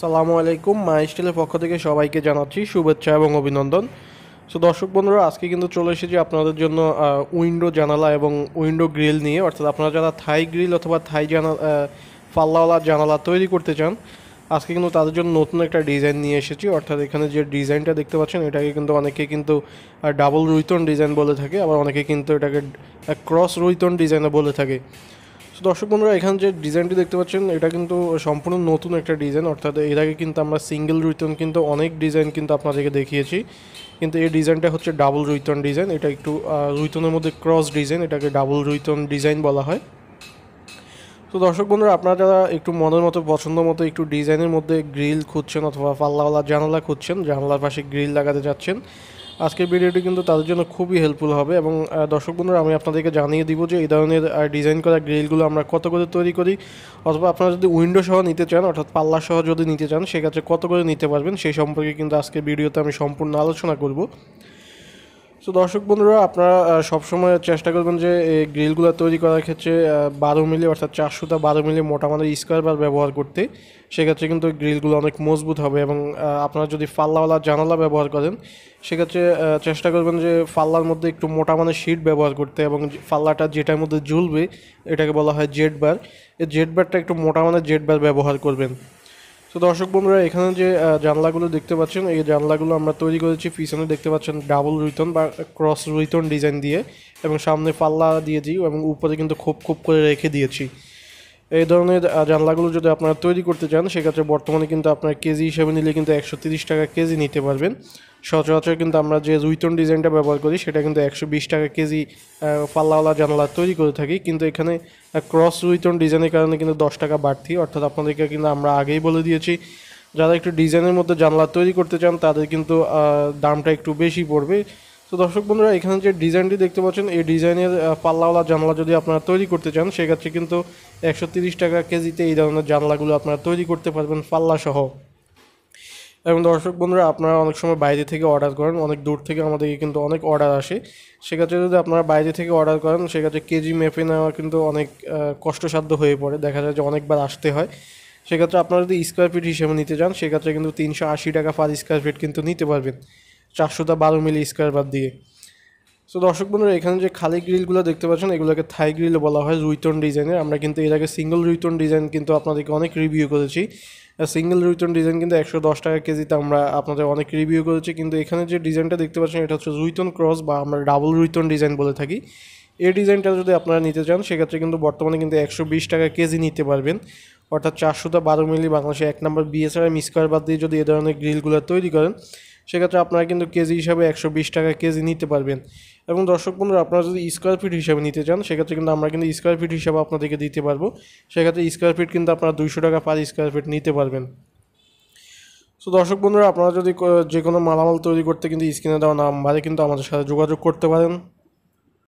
সালামু আলাইকুম। মাই স্টাইলের পক্ষ থেকে সবাইকে জানাচ্ছি শুভেচ্ছা এবং অভিনন্দন। সো দর্শক বন্ধুরা, আজকে কিন্তু চলে এসেছি আপনাদের জন্য উইন্ডো জানালা এবং উইন্ডো গ্রিল নিয়ে। অর্থাৎ আপনারা যারা থাই গ্রিল অথবা থাই পাল্লাওয়ালা জানালা তৈরি করতে চান, আজকে কিন্তু তাদের জন্য নতুন একটা ডিজাইন নিয়ে এসেছি। অর্থাৎ এখানে যে ডিজাইনটা দেখতে পাচ্ছেন, এটাকে কিন্তু অনেকে কিন্তু ডাবল রুইতন ডিজাইন বলে থাকে, আবার অনেকে কিন্তু এটাকে ক্রস রুইতন ডিজাইনও বলে থাকে। তো দর্শক বন্ধুরা, এখানে যে ডিজাইনটি দেখতে পাচ্ছেন, এটা কিন্তু সম্পূর্ণ নতুন একটা ডিজাইন। অর্থাৎ এর আগে কিন্তু আমরা সিঙ্গেল রুইতন কিন্তু অনেক ডিজাইন কিন্তু আপনাদেরকে দেখিয়েছি, কিন্তু এই ডিজাইনটা হচ্ছে ডাবল রুইতন ডিজাইন। এটা একটু রুইতনের মধ্যে ক্রস ডিজাইন, এটাকে ডাবল রুইতন ডিজাইন বলা হয়। তো দর্শক বন্ধুরা, আপনারা যারা একটু মনের মতো পছন্দ মতো একটু ডিজাইনের মধ্যে গ্রিল খুঁজছেন অথবা পাল্লাওয়ালা জানালা খুঁজছেন, জানালার পাশে গ্রিল লাগাতে যাচ্ছেন, আজকের ভিডিওটি কিন্তু তাদের জন্য খুবই হেল্পফুল হবে। এবং দর্শক বন্ধুরা, আমি আপনাদেরকে জানিয়ে দিব যে এই ধরনের ডিজাইন করা গ্রিলগুলো আমরা কত করে তৈরি করি, অথবা আপনারা যদি উইন্ডো সহ নিতে চান অর্থাৎ পাল্লা সহ যদি নিতে চান, সেক্ষেত্রে কত করে নিতে পারবেন সেই সম্পর্কে কিন্তু আজকের ভিডিওতে আমি সম্পূর্ণ আলোচনা করব। তো দর্শক বন্ধুরা, আপনারা সবসময় চেষ্টা করবেন যে এই গ্রিলগুলো তৈরি করার ক্ষেত্রে 12 মিলি অর্থাৎ 400টা 12 মিলি মোটা মানের স্কোয়ার বার ব্যবহার করতে। সেক্ষেত্রে কিন্তু গ্রিলগুলো অনেক মজবুত হবে। এবং আপনারা যদি পাল্লাওয়ালা জানালা ব্যবহার করেন, সেক্ষেত্রে চেষ্টা করবেন যে পাল্লার মধ্যে একটু মোটা মানের শিট ব্যবহার করতে, এবং পাল্লাটা যেটার মধ্যে ঝুলবে এটাকে বলা হয় জেড বার। এই জেড বারটা একটু মোটা মানের জেড বার ব্যবহার করবেন। তো দর্শক বন্ধুরা, এখানে যে জানলাগুলো দেখতে পাচ্ছেন, এই জানলাগুলো আমরা তৈরি করেছি পিছনে দেখতে পাচ্ছেন ডাবল রুইতন বা ক্রস রুইতন ডিজাইন দিয়ে, এবং সামনে পাল্লা দিয়েছি এবং উপরে কিন্তু খোপ খোপ করে রেখে দিয়েছি। এই ধরনের জানলাগুলো যদি আপনারা তৈরি করতে চান, সেক্ষেত্রে বর্তমানে কিন্তু আপনার কেজি হিসেবে নিলে কিন্তু 130 টাকা কেজি নিতে পারবেন। সচরাচর কিন্তু আমরা যে রুইতন ডিজাইনটা ব্যবহার করি সেটা কিন্তু 120 টাকা কেজি পাল্লাওয়ালা জানলা তৈরি করে থাকি। কিন্তু এখানে ক্রস রুইতন ডিজাইনের কারণে কিন্তু 10 টাকা বাড়তি। অর্থাৎ আপনাদেরকে কিন্তু আমরা আগেই বলে দিয়েছি, যারা একটু ডিজাইনের মধ্যে জানলা তৈরি করতে চান তাদের কিন্তু দামটা একটু বেশি পড়বে। তো দর্শক বন্ধুরা, এখানে যে ডিজাইনটি দেখতে পাচ্ছেন, এই ডিজাইনের পাল্লাওয়ালা জানলা যদি আপনারা তৈরি করতে চান, সেক্ষেত্রে কিন্তু 130 টাকা কেজিতে এই ধরনের জানলাগুলো আপনারা তৈরি করতে পারবেন পাল্লা সহ। এবং দর্শক বন্ধুরা, আপনারা অনেক সময় বাইরে থেকে অর্ডার করেন, অনেক দূর থেকে আমাদেরকে কিন্তু অনেক অর্ডার আসে। সেক্ষেত্রে যদি আপনারা বাইরে থেকে অর্ডার করেন, সেক্ষেত্রে কেজি মেপে নেওয়া কিন্তু অনেক কষ্টসাধ্য হয়ে পড়ে, দেখা যায় যে অনেকবার আসতে হয়। সেক্ষেত্রে আপনারা যদি স্কোয়ার ফিট হিসেবে নিতে চান, সেক্ষেত্রে কিন্তু 380 টাকা পার স্কোয়ার ফিট কিন্তু নিতে পারবেন 400টা 12 মিলি স্কোয়ার বার দিয়ে। তো দর্শক বন্ধুরা, এখানে যে খালি গ্রিলগুলো দেখতে পাচ্ছেন, এগুলোকে থাই গ্রিল বলা হয় রুইতন ডিজাইনের। আমরা কিন্তু এর আগে সিঙ্গেল রুইতন ডিজাইন কিন্তু আপনাদেরকে অনেক রিভিউ করেছি। সিঙ্গেল রুইতন ডিজাইন কিন্তু 110 টাকা কেজিতে আমরা আপনাদের অনেক রিভিউ করেছি। কিন্তু এখানে যে ডিজাইনটা দেখতে পাচ্ছেন, এটা হচ্ছে রুইতন ক্রস বা আমরা ডাবল রুইতন ডিজাইন বলে থাকি। এই ডিজাইনটা যদি আপনারা নিতে চান, সেক্ষেত্রে কিন্তু বর্তমানে কিন্তু 120 টাকা কেজি নিতে পারবেন। অর্থাৎ 400টা 12 মিলি বাংলাদেশে 1 নম্বর বিএসআরএম স্কোয়ার বাদ দিয়ে যদি এ ধরনের গ্রিলগুলো তৈরি করেন, সেক্ষেত্রে আপনারা কিন্তু কেজি হিসাবে 120 টাকা কেজি নিতে পারবেন। এবং দর্শক বন্ধুরা, আপনারা যদি স্কোয়ার ফিট হিসাবে নিতে চান, সেক্ষেত্রে কিন্তু আমরা কিন্তু স্কোয়ার ফিট হিসাবে আপনাদেরকে দিতে পারবো। সেক্ষেত্রে স্কোয়ার ফিট কিন্তু আপনারা 200 টাকা পার স্কোয়ার ফিট নিতে পারবেন। তো দর্শক বন্ধুরা, আপনারা যদি যে কোনো মালামাল তৈরি করতে কিন্তু স্ক্রিনে দেওয়া নাম্বারে কিন্তু আমাদের সাথে যোগাযোগ করতে পারেন।